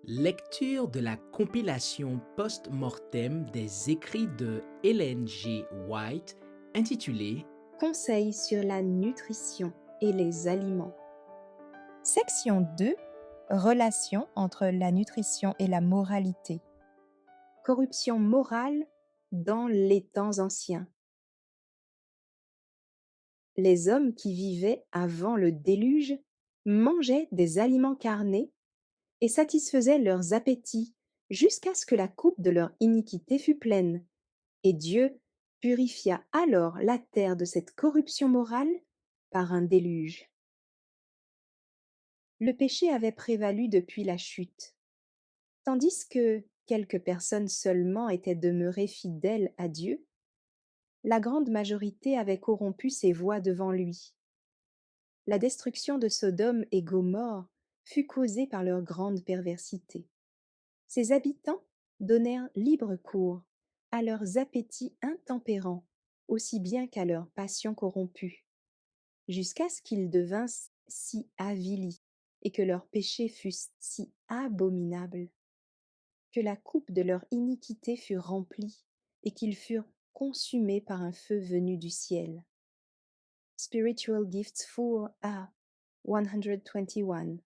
Lecture de la compilation post-mortem des écrits de Ellen G. White intitulée Conseils sur la nutrition et les aliments. Section 2. Relation entre la nutrition et la moralité. Corruption morale dans les temps anciens. Les hommes qui vivaient avant le déluge mangeaient des aliments carnés et satisfaisaient leurs appétits jusqu'à ce que la coupe de leur iniquité fût pleine. Et Dieu purifia alors la terre de cette corruption morale par un déluge. Le péché avait prévalu depuis la chute. Tandis que quelques personnes seulement étaient demeurées fidèles à Dieu, la grande majorité avait corrompu ses voies devant lui. La destruction de Sodome et Gomorrhe fut causée par leur grande perversité. Ses habitants donnèrent libre cours à leurs appétits intempérants, aussi bien qu'à leurs passions corrompues, jusqu'à ce qu'ils devinssent si avilis et que leurs péchés fussent si abominables que la coupe de leur iniquité fut remplie et qu'ils furent consumés par un feu venu du ciel. Spiritual Gifts 4a 121.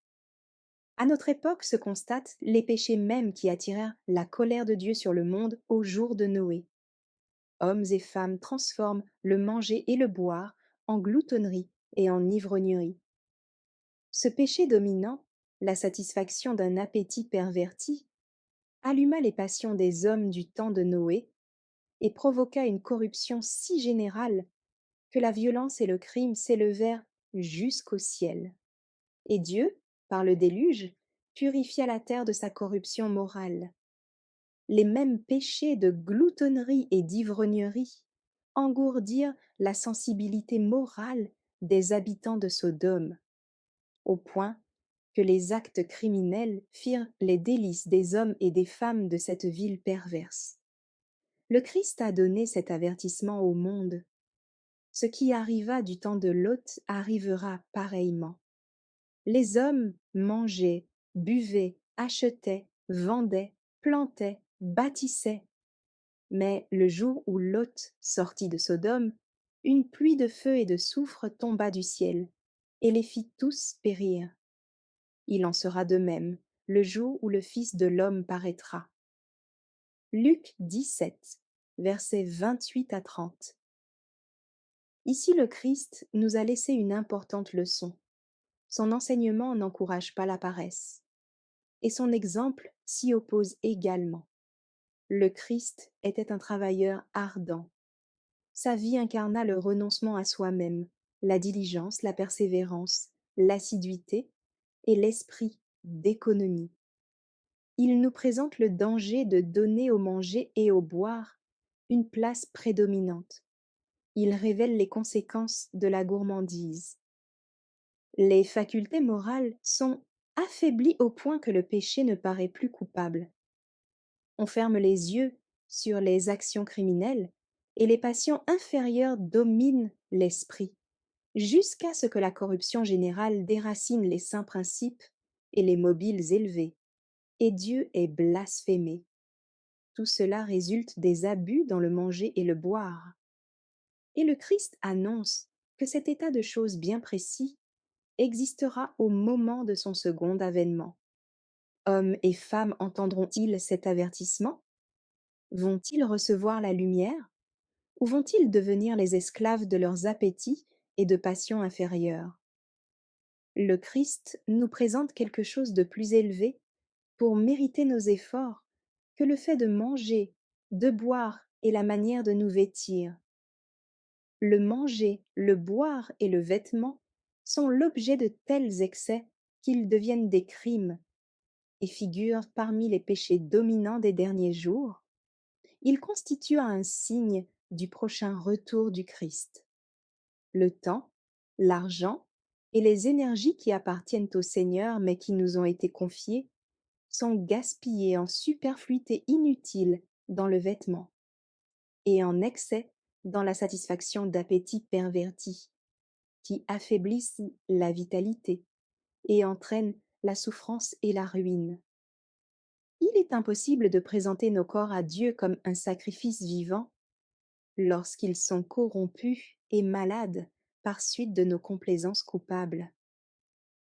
À notre époque se constatent les péchés mêmes qui attirèrent la colère de Dieu sur le monde au jour de Noé. Hommes et femmes transforment le manger et le boire en gloutonnerie et en ivrognerie. Ce péché dominant, la satisfaction d'un appétit perverti, alluma les passions des hommes du temps de Noé et provoqua une corruption si générale que la violence et le crime s'élevèrent jusqu'au ciel. Et Dieu, par le déluge, purifia la terre de sa corruption morale. Les mêmes péchés de gloutonnerie et d'ivrognerie engourdirent la sensibilité morale des habitants de Sodome, au point que les actes criminels firent les délices des hommes et des femmes de cette ville perverse. Le Christ a donné cet avertissement au monde. Ce qui arriva du temps de Lot arrivera pareillement. Les hommes mangeaient, buvaient, achetaient, vendaient, plantaient, bâtissaient. Mais le jour où Lot sortit de Sodome, une pluie de feu et de soufre tomba du ciel, et les fit tous périr. Il en sera de même le jour où le Fils de l'homme paraîtra. Luc 17, versets 28 à 30. Ici le Christ nous a laissé une importante leçon. Son enseignement n'encourage pas la paresse, et son exemple s'y oppose également. Le Christ était un travailleur ardent. Sa vie incarna le renoncement à soi-même, la diligence, la persévérance, l'assiduité et l'esprit d'économie. Il nous présente le danger de donner au manger et au boire une place prédominante. Il révèle les conséquences de la gourmandise. Les facultés morales sont affaiblies au point que le péché ne paraît plus coupable. On ferme les yeux sur les actions criminelles et les passions inférieures dominent l'esprit, jusqu'à ce que la corruption générale déracine les saints principes et les mobiles élevés, et Dieu est blasphémé. Tout cela résulte des abus dans le manger et le boire. Et le Christ annonce que cet état de choses bien précis existera au moment de son second avènement. Hommes et femmes entendront-ils cet avertissement? Vont-ils recevoir la lumière? Ou vont-ils devenir les esclaves de leurs appétits et de passions inférieures? Le Christ nous présente quelque chose de plus élevé pour mériter nos efforts que le fait de manger, de boire et la manière de nous vêtir. Le manger, le boire et le vêtement sont l'objet de tels excès qu'ils deviennent des crimes et figurent parmi les péchés dominants des derniers jours. Ils constituent un signe du prochain retour du Christ. Le temps, l'argent et les énergies qui appartiennent au Seigneur mais qui nous ont été confiées sont gaspillés en superfluité inutile dans le vêtement et en excès dans la satisfaction d'appétits pervertis qui affaiblissent la vitalité et entraînent la souffrance et la ruine. Il est impossible de présenter nos corps à Dieu comme un sacrifice vivant lorsqu'ils sont corrompus et malades par suite de nos complaisances coupables.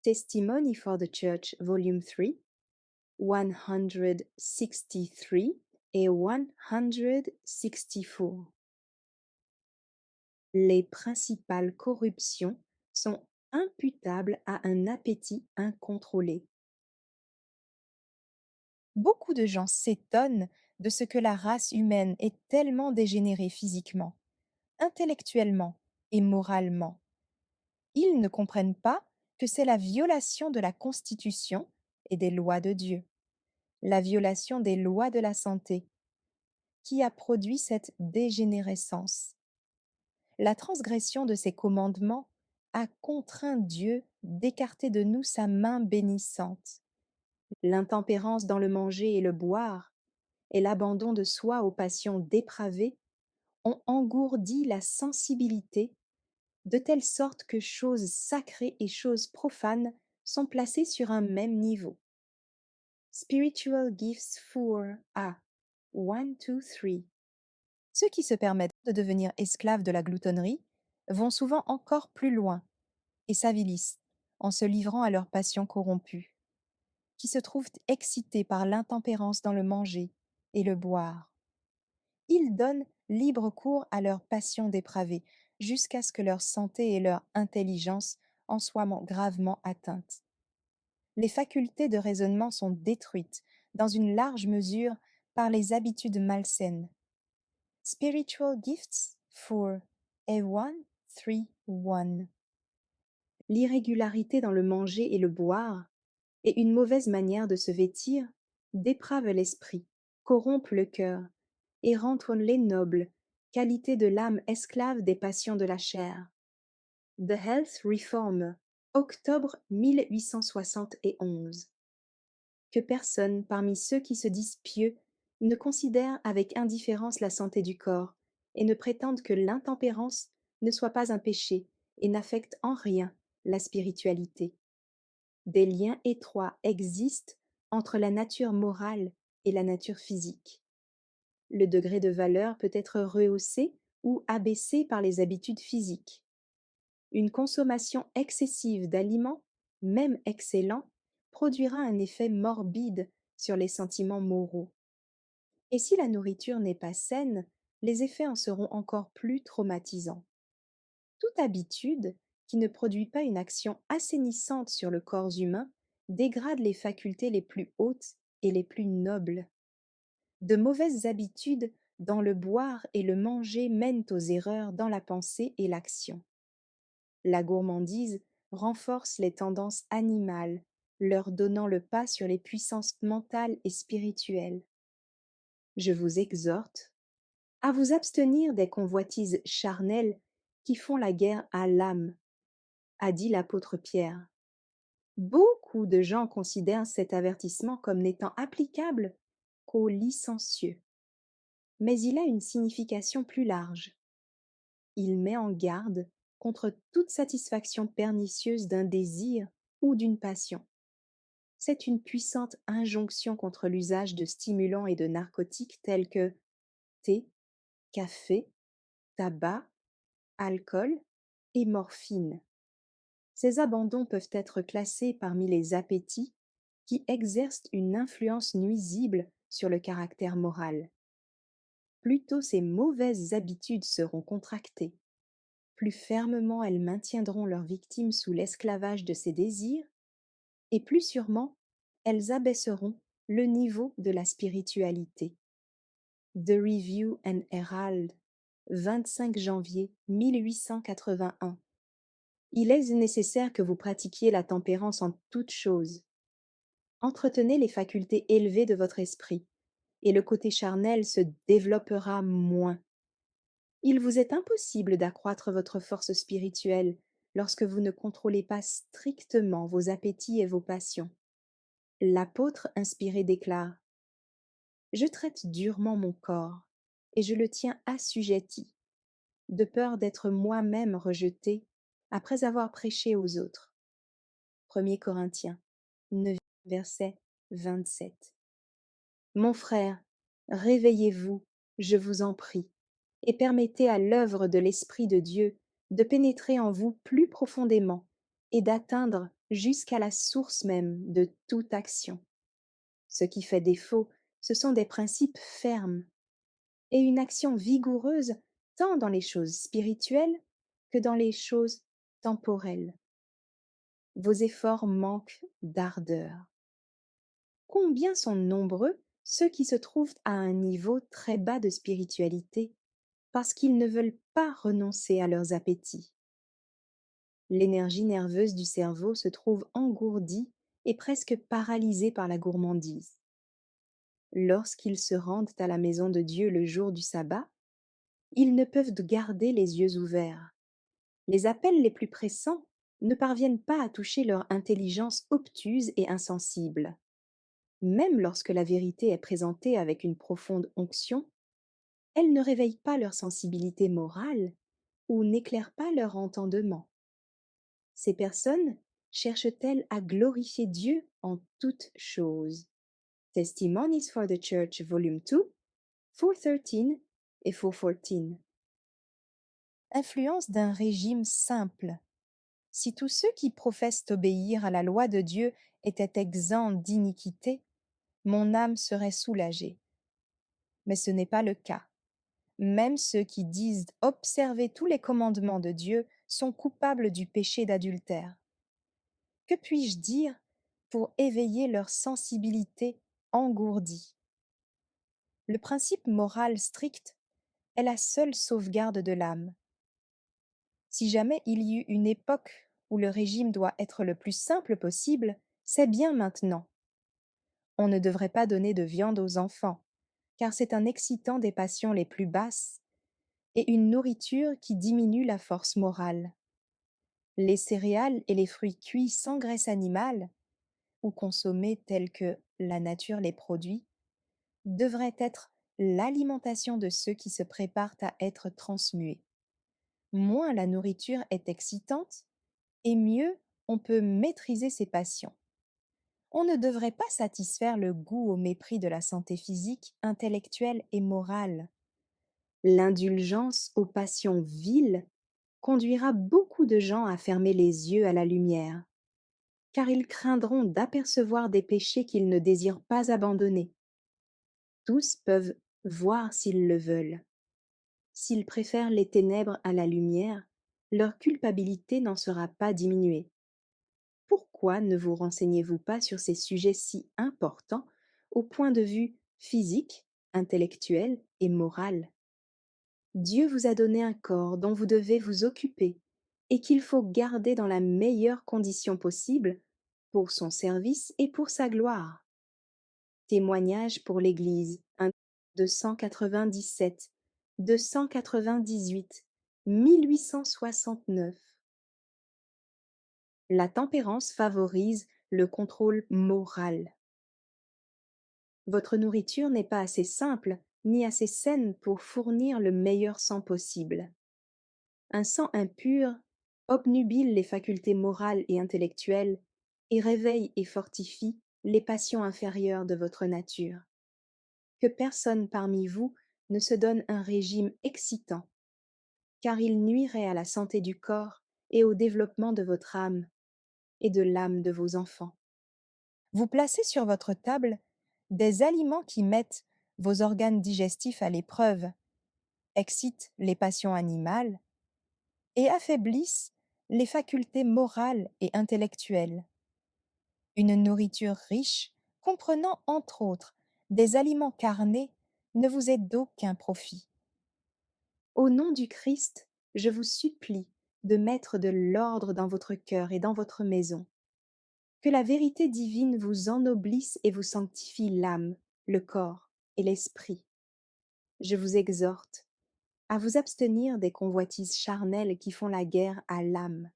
Testimony for the Church, Volume 3, 163 et 164. Les principales corruptions sont imputables à un appétit incontrôlé. Beaucoup de gens s'étonnent de ce que la race humaine est tellement dégénérée physiquement, intellectuellement et moralement. Ils ne comprennent pas que c'est la violation de la Constitution et des lois de Dieu, la violation des lois de la santé, qui a produit cette dégénérescence. La transgression de ces commandements a contraint Dieu d'écarter de nous sa main bénissante. L'intempérance dans le manger et le boire et l'abandon de soi aux passions dépravées ont engourdi la sensibilité de telle sorte que choses sacrées et choses profanes sont placées sur un même niveau. Spiritual Gifts for A 1, 2, 3. Ceux qui se permettent de devenir esclaves de la gloutonnerie vont souvent encore plus loin et s'avilissent en se livrant à leurs passions corrompues, qui se trouvent excités par l'intempérance dans le manger et le boire. Ils donnent libre cours à leurs passions dépravées jusqu'à ce que leur santé et leur intelligence en soient gravement atteintes. Les facultés de raisonnement sont détruites dans une large mesure par les habitudes malsaines. Spiritual Gifts for A131. L'irrégularité dans le manger et le boire et une mauvaise manière de se vêtir dépravent l'esprit, corrompent le cœur et rendent les nobles, qualité de l'âme esclave des passions de la chair. The Health Reformer, octobre 1871. Que personne parmi ceux qui se disent pieux ne considère avec indifférence la santé du corps et ne prétende que l'intempérance ne soit pas un péché et n'affecte en rien la spiritualité. Des liens étroits existent entre la nature morale et la nature physique. Le degré de valeur peut être rehaussé ou abaissé par les habitudes physiques. Une consommation excessive d'aliments, même excellents, produira un effet morbide sur les sentiments moraux. Et si la nourriture n'est pas saine, les effets en seront encore plus traumatisants. Toute habitude qui ne produit pas une action assainissante sur le corps humain dégrade les facultés les plus hautes et les plus nobles. De mauvaises habitudes dans le boire et le manger mènent aux erreurs dans la pensée et l'action. La gourmandise renforce les tendances animales, leur donnant le pas sur les puissances mentales et spirituelles. Je vous exhorte à vous abstenir des convoitises charnelles qui font la guerre à l'âme, a dit l'apôtre Pierre. Beaucoup de gens considèrent cet avertissement comme n'étant applicable qu'aux licencieux. Mais il a une signification plus large. Il met en garde contre toute satisfaction pernicieuse d'un désir ou d'une passion. C'est une puissante injonction contre l'usage de stimulants et de narcotiques tels que thé, café, tabac, alcool et morphine. Ces abandons peuvent être classés parmi les appétits qui exercent une influence nuisible sur le caractère moral. Plus tôt ces mauvaises habitudes seront contractées, plus fermement elles maintiendront leurs victimes sous l'esclavage de ces désirs, et plus sûrement elles abaisseront le niveau de la spiritualité. The Review and Herald, 25 janvier 1881. Il est nécessaire que vous pratiquiez la tempérance en toutes choses. Entretenez les facultés élevées de votre esprit, et le côté charnel se développera moins. Il vous est impossible d'accroître votre force spirituelle lorsque vous ne contrôlez pas strictement vos appétits et vos passions. L'apôtre inspiré déclare : Je traite durement mon corps, et je le tiens assujetti, de peur d'être moi-même rejeté après avoir prêché aux autres. 1 Corinthiens 9, verset 27. Mon frère, réveillez-vous, je vous en prie, et permettez à l'œuvre de l'Esprit de Dieu de pénétrer en vous plus profondément et d'atteindre jusqu'à la source même de toute action. Ce qui fait défaut, ce sont des principes fermes et une action vigoureuse tant dans les choses spirituelles que dans les choses temporelles. Vos efforts manquent d'ardeur. Combien sont nombreux ceux qui se trouvent à un niveau très bas de spiritualité parce qu'ils ne veulent pas renoncer à leurs appétits. L'énergie nerveuse du cerveau se trouve engourdie et presque paralysée par la gourmandise. Lorsqu'ils se rendent à la maison de Dieu le jour du sabbat, ils ne peuvent garder les yeux ouverts. Les appels les plus pressants ne parviennent pas à toucher leur intelligence obtuse et insensible. Même lorsque la vérité est présentée avec une profonde onction, elle ne réveille pas leur sensibilité morale ou n'éclaire pas leur entendement. Ces personnes cherchent-elles à glorifier Dieu en toutes choses? Testimonies for the Church, volume 2, 413 et 414. Influence d'un régime simple. Si tous ceux qui professent obéir à la loi de Dieu étaient exempts d'iniquité, mon âme serait soulagée. Mais ce n'est pas le cas. Même ceux qui disent observer tous les commandements de Dieu sont coupables du péché d'adultère. Que puis-je dire pour éveiller leur sensibilité engourdie? Le principe moral strict est la seule sauvegarde de l'âme. Si jamais il y eut une époque où le régime doit être le plus simple possible, c'est bien maintenant. On ne devrait pas donner de viande aux enfants, car c'est un excitant des passions les plus basses et une nourriture qui diminue la force morale. Les céréales et les fruits cuits sans graisse animale, ou consommés tels que la nature les produit, devraient être l'alimentation de ceux qui se préparent à être transmués. Moins la nourriture est excitante, et mieux on peut maîtriser ses passions. On ne devrait pas satisfaire le goût au mépris de la santé physique, intellectuelle et morale. L'indulgence aux passions viles conduira beaucoup de gens à fermer les yeux à la lumière, car ils craindront d'apercevoir des péchés qu'ils ne désirent pas abandonner. Tous peuvent voir s'ils le veulent. S'ils préfèrent les ténèbres à la lumière, leur culpabilité n'en sera pas diminuée. Pourquoi ne vous renseignez-vous pas sur ces sujets si importants au point de vue physique, intellectuel et moral? Dieu vous a donné un corps dont vous devez vous occuper et qu'il faut garder dans la meilleure condition possible pour son service et pour sa gloire. Témoignage pour l'Église, 1 297, 298, 1869. La tempérance favorise le contrôle moral. Votre nourriture n'est pas assez simple ni assez saine pour fournir le meilleur sang possible. Un sang impur obnubile les facultés morales et intellectuelles et réveille et fortifie les passions inférieures de votre nature. Que personne parmi vous ne se donne un régime excitant, car il nuirait à la santé du corps et au développement de votre âme et de l'âme de vos enfants. Vous placez sur votre table des aliments qui mettent vos organes digestifs à l'épreuve, excitent les passions animales et affaiblissent les facultés morales et intellectuelles. Une nourriture riche, comprenant entre autres des aliments carnés, ne vous est d'aucun profit. Au nom du Christ, je vous supplie de mettre de l'ordre dans votre cœur et dans votre maison. Que la vérité divine vous ennoblisse et vous sanctifie l'âme, le corps et l'esprit. Je vous exhorte à vous abstenir des convoitises charnelles qui font la guerre à l'âme.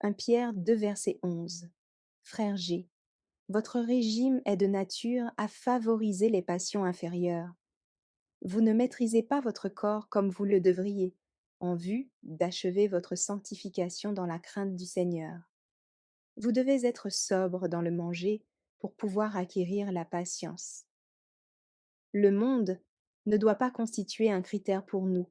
1 Pierre 2, verset 11. Frère G, votre régime est de nature à favoriser les passions inférieures. Vous ne maîtrisez pas votre corps comme vous le devriez, en vue d'achever votre sanctification dans la crainte du Seigneur. Vous devez être sobre dans le manger pour pouvoir acquérir la patience. le monde ne doit pas constituer un critère pour nous.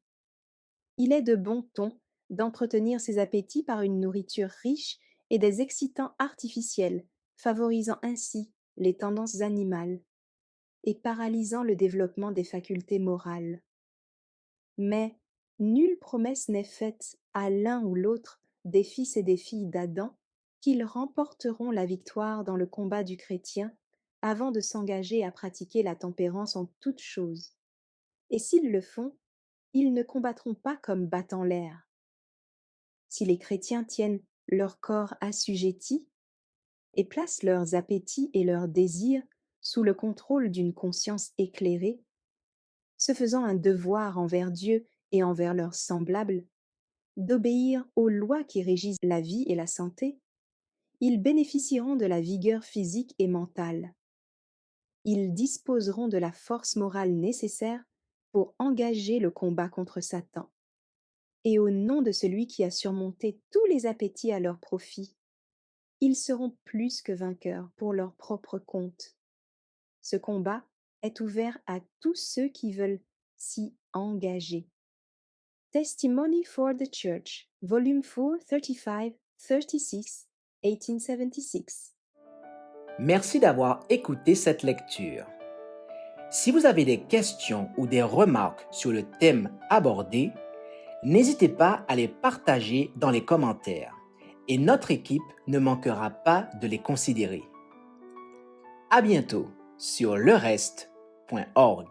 Il est de bon ton d'entretenir ses appétits par une nourriture riche et des excitants artificiels, favorisant ainsi les tendances animales et paralysant le développement des facultés morales. Mais nulle promesse n'est faite à l'un ou l'autre des fils et des filles d'Adam qu'ils remporteront la victoire dans le combat du chrétien avant de s'engager à pratiquer la tempérance en toutes choses. Et s'ils le font, ils ne combattront pas comme battant l'air. Si les chrétiens tiennent leur corps assujetti et placent leurs appétits et leurs désirs sous le contrôle d'une conscience éclairée, se faisant un devoir envers Dieu et envers leurs semblables, d'obéir aux lois qui régissent la vie et la santé, ils bénéficieront de la vigueur physique et mentale. Ils disposeront de la force morale nécessaire pour engager le combat contre Satan. Et au nom de celui qui a surmonté tous les appétits à leur profit, ils seront plus que vainqueurs pour leur propre compte. Ce combat est ouvert à tous ceux qui veulent s'y engager. Testimony for the Church, Volume 4, 35, 36, 1876. Merci d'avoir écouté cette lecture. Si vous avez des questions ou des remarques sur le thème abordé, n'hésitez pas à les partager dans les commentaires et notre équipe ne manquera pas de les considérer. À bientôt sur lereste.org.